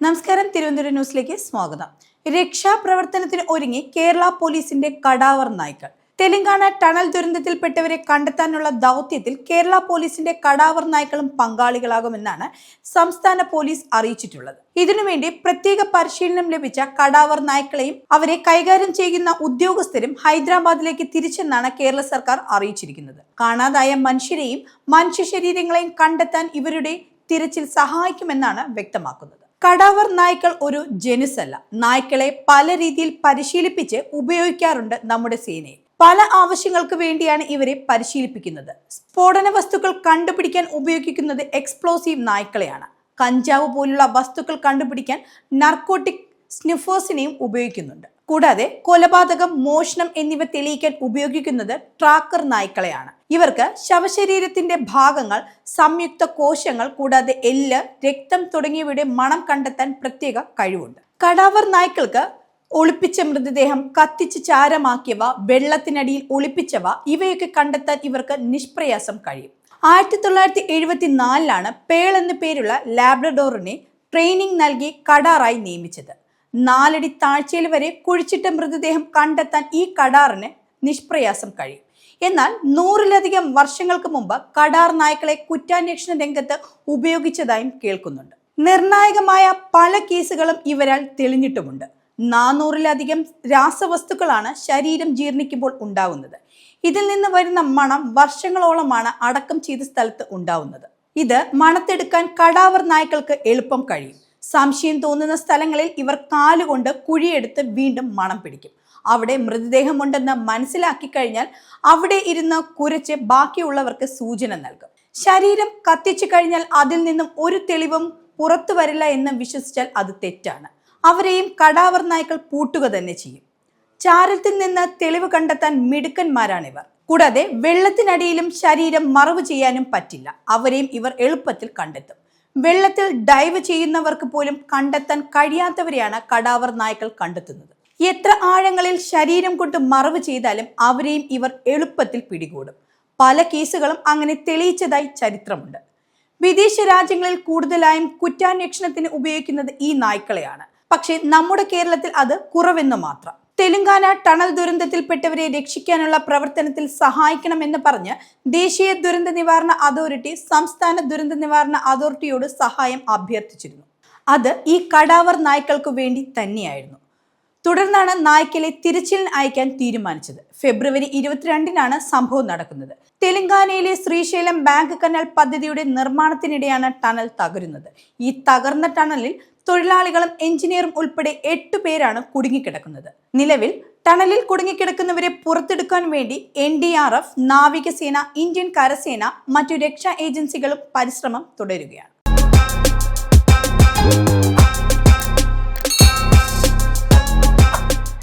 നമസ്കാരം, തിരുവനന്തപുരം ന്യൂസിലേക്ക് സ്വാഗതം. രക്ഷാപ്രവർത്തനത്തിന് ഒരുങ്ങി കേരള പോലീസിന്റെ കടാവർ നായ്ക്കൾ. തെലങ്കാന ടണൽ ദുരന്തത്തിൽപ്പെട്ടവരെ കണ്ടെത്താനുള്ള ദൗത്യത്തിൽ കേരള പോലീസിന്റെ കടാവർ നായ്ക്കളും പങ്കാളികളാകുമെന്നാണ് സംസ്ഥാന പോലീസ് അറിയിച്ചിട്ടുള്ളത്. ഇതിനുവേണ്ടി പ്രത്യേക പരിശീലനം ലഭിച്ച കടാവർ നായ്ക്കളെയും അവരെ കൈകാര്യം ചെയ്യുന്ന ഉദ്യോഗസ്ഥരും ഹൈദരാബാദിലേക്ക് തിരിച്ചെന്നാണ് കേരള സർക്കാർ അറിയിച്ചിരിക്കുന്നത്. കാണാതായ മനുഷ്യരെയും മനുഷ്യ ശരീരങ്ങളെയും കണ്ടെത്താൻ ഇവരുടെ തിരച്ചിൽ സഹായിക്കുമെന്നാണ് വ്യക്തമാക്കുന്നത്. കടാവർ നായ്ക്കൾ ഒരു ജനുസല്ല. നായ്ക്കളെ പല രീതിയിൽ പരിശീലിപ്പിച്ച് ഉപയോഗിക്കാറുണ്ട് നമ്മുടെ സേനയിൽ. പല ആവശ്യങ്ങൾക്ക് വേണ്ടിയാണ് ഇവരെ പരിശീലിപ്പിക്കുന്നത്. സ്ഫോടന വസ്തുക്കൾ കണ്ടുപിടിക്കാൻ ഉപയോഗിക്കുന്നത് എക്സ്പ്ലോസീവ് നായ്ക്കളെയാണ്. കഞ്ചാവ് പോലുള്ള വസ്തുക്കൾ കണ്ടുപിടിക്കാൻ നർക്കോട്ടിക് സ്നിഫേഴ്സിനെയും ഉപയോഗിക്കുന്നുണ്ട്. കൂടാതെ കൊലപാതകം, മോഷണം എന്നിവ തെളിയിക്കാൻ ഉപയോഗിക്കുന്നത് ട്രാക്കർ നായ്ക്കളെയാണ്. ഇവർക്ക് ശവശരീരത്തിന്റെ ഭാഗങ്ങൾ, സംയുക്ത കോശങ്ങൾ, കൂടാതെ എല്ല്, രക്തം തുടങ്ങിയവയുടെ മണം കണ്ടെത്താൻ പ്രത്യേക കഴിവുണ്ട്. കടാവർ നായ്ക്കൾക്ക് ഒളിപ്പിച്ച മൃതദേഹം, കത്തിച്ച് ചാരമാക്കിയവ, വെള്ളത്തിനടിയിൽ ഒളിപ്പിച്ചവ ഇവയൊക്കെ കണ്ടെത്താൻ ഇവർക്ക് നിഷ്പ്രയാസം കഴിയും. 1974 പേൾ എന്ന പേരുള്ള ലാബ്രഡോറിനെ ട്രെയിനിങ് നൽകി കടാറായി നിയമിച്ചത്. 4 അടി താഴ്ചയിൽ വരെ കുഴിച്ചിട്ട മൃതദേഹം കണ്ടെത്താൻ ഈ കടാറിന് നിഷ്പ്രയാസം കഴിയും. എന്നാൽ 100-ലധികം വർഷങ്ങൾക്ക് മുമ്പ് കടാർ നായ്ക്കളെ കുറ്റാന്വേഷണ രംഗത്ത് ഉപയോഗിച്ചതായും കേൾക്കുന്നുണ്ട്. നിർണായകമായ പല കേസുകളും ഇവരാൽ തെളിഞ്ഞിട്ടുമുണ്ട്. 400-ലധികം രാസവസ്തുക്കളാണ് ശരീരം ജീർണിക്കുമ്പോൾ ഉണ്ടാകുന്നത്. ഇതിൽ നിന്ന് വരുന്ന മണം വർഷങ്ങളോളമാണ് അടക്കം ചെയ്ത സ്ഥലത്ത് ഉണ്ടാവുന്നത്. ഇത് മണത്തെടുക്കാൻ കടാവർ നായ്ക്കൾക്ക് എളുപ്പം കഴിയും. സംശയം തോന്നുന്ന സ്ഥലങ്ങളിൽ ഇവർ കാലുകൊണ്ട് കുഴിയെടുത്ത് വീണ്ടും മണം പിടിക്കും. അവിടെ മൃതദേഹമുണ്ടെന്ന് മനസ്സിലാക്കി കഴിഞ്ഞാൽ അവിടെ ഇരുന്ന് കുരച്ച് ബാക്കിയുള്ളവർക്ക് സൂചന നൽകും. ശരീരം കത്തിച്ചു കഴിഞ്ഞാൽ അതിൽ നിന്നും ഒരു തെളിവും പുറത്തു വരില്ല എന്ന് വിശ്വസിച്ചാൽ അത് തെറ്റാണ്. അവരെയും കടാവർ നായ്ക്കൾ പൂട്ടുക തന്നെ ചെയ്യും. ചാരത്തിൽ നിന്ന് തെളിവ് കണ്ടെത്താൻ മിടുക്കന്മാരാണിവർ. കൂടാതെ വെള്ളത്തിനടിയിലും ശരീരം മറവ് ചെയ്യാനും പറ്റില്ല. അവരെയും ഇവർ എളുപ്പത്തിൽ കണ്ടെത്തും. വെള്ളത്തിൽ ഡൈവ് ചെയ്യുന്നവർക്ക് പോലും കണ്ടെത്താൻ കഴിയാത്തവരെയാണ് കടാവർ നായ്ക്കൾ കണ്ടെത്തുന്നത്. എത്ര ആഴങ്ങളിൽ ശരീരം കൊണ്ട് മറവ് ചെയ്താലും അവരെയും ഇവർ എളുപ്പത്തിൽ പിടികൂടും. പല കേസുകളും അങ്ങനെ തെളിയിച്ചതായി ചരിത്രമുണ്ട്. വിദേശ രാജ്യങ്ങളിൽ കൂടുതലായും കുറ്റാന്വേഷണത്തിന് ഉപയോഗിക്കുന്നത് ഈ നായ്ക്കളെയാണ്. പക്ഷേ നമ്മുടെ കേരളത്തിൽ അത് കുറവെന്ന് മാത്രം. തെലങ്കാന ടണൽ ദുരന്തത്തിൽപ്പെട്ടവരെ രക്ഷിക്കാനുള്ള പ്രവർത്തനത്തിൽ സഹായിക്കണമെന്ന് പറഞ്ഞ് ദേശീയ ദുരന്ത നിവാരണ അതോറിറ്റി സംസ്ഥാന ദുരന്ത നിവാരണ അതോറിറ്റിയോട് സഹായം അഭ്യർത്ഥിച്ചിരുന്നു. അത് ഈ കടാവർ നായ്ക്കൾക്ക് വേണ്ടി തന്നെയായിരുന്നു. തുടർന്നാണ് നായ്ക്കളെ തിരച്ചിലിന് അയക്കാൻ തീരുമാനിച്ചത്. ഫെബ്രുവരി 22-നാണ് സംഭവം നടക്കുന്നത്. തെലങ്കാനയിലെ ശ്രീശൈലം ബാങ്ക് കനാൽ പദ്ധതിയുടെ നിർമ്മാണത്തിനിടെയാണ് ടണൽ തകരുന്നത്. ഈ തകർന്ന ടണലിൽ തൊഴിലാളികളും എഞ്ചിനീയറും ഉൾപ്പെടെ 8 പേരാണ് കുടുങ്ങിക്കിടക്കുന്നത്. നിലവിൽ ടണലിൽ കുടുങ്ങിക്കിടക്കുന്നവരെ പുറത്തെടുക്കാൻ വേണ്ടി NDRF, നാവികസേന, ഇന്ത്യൻ കരസേന, മറ്റു രക്ഷാ ഏജൻസികളും പരിശ്രമം തുടരുകയാണ്.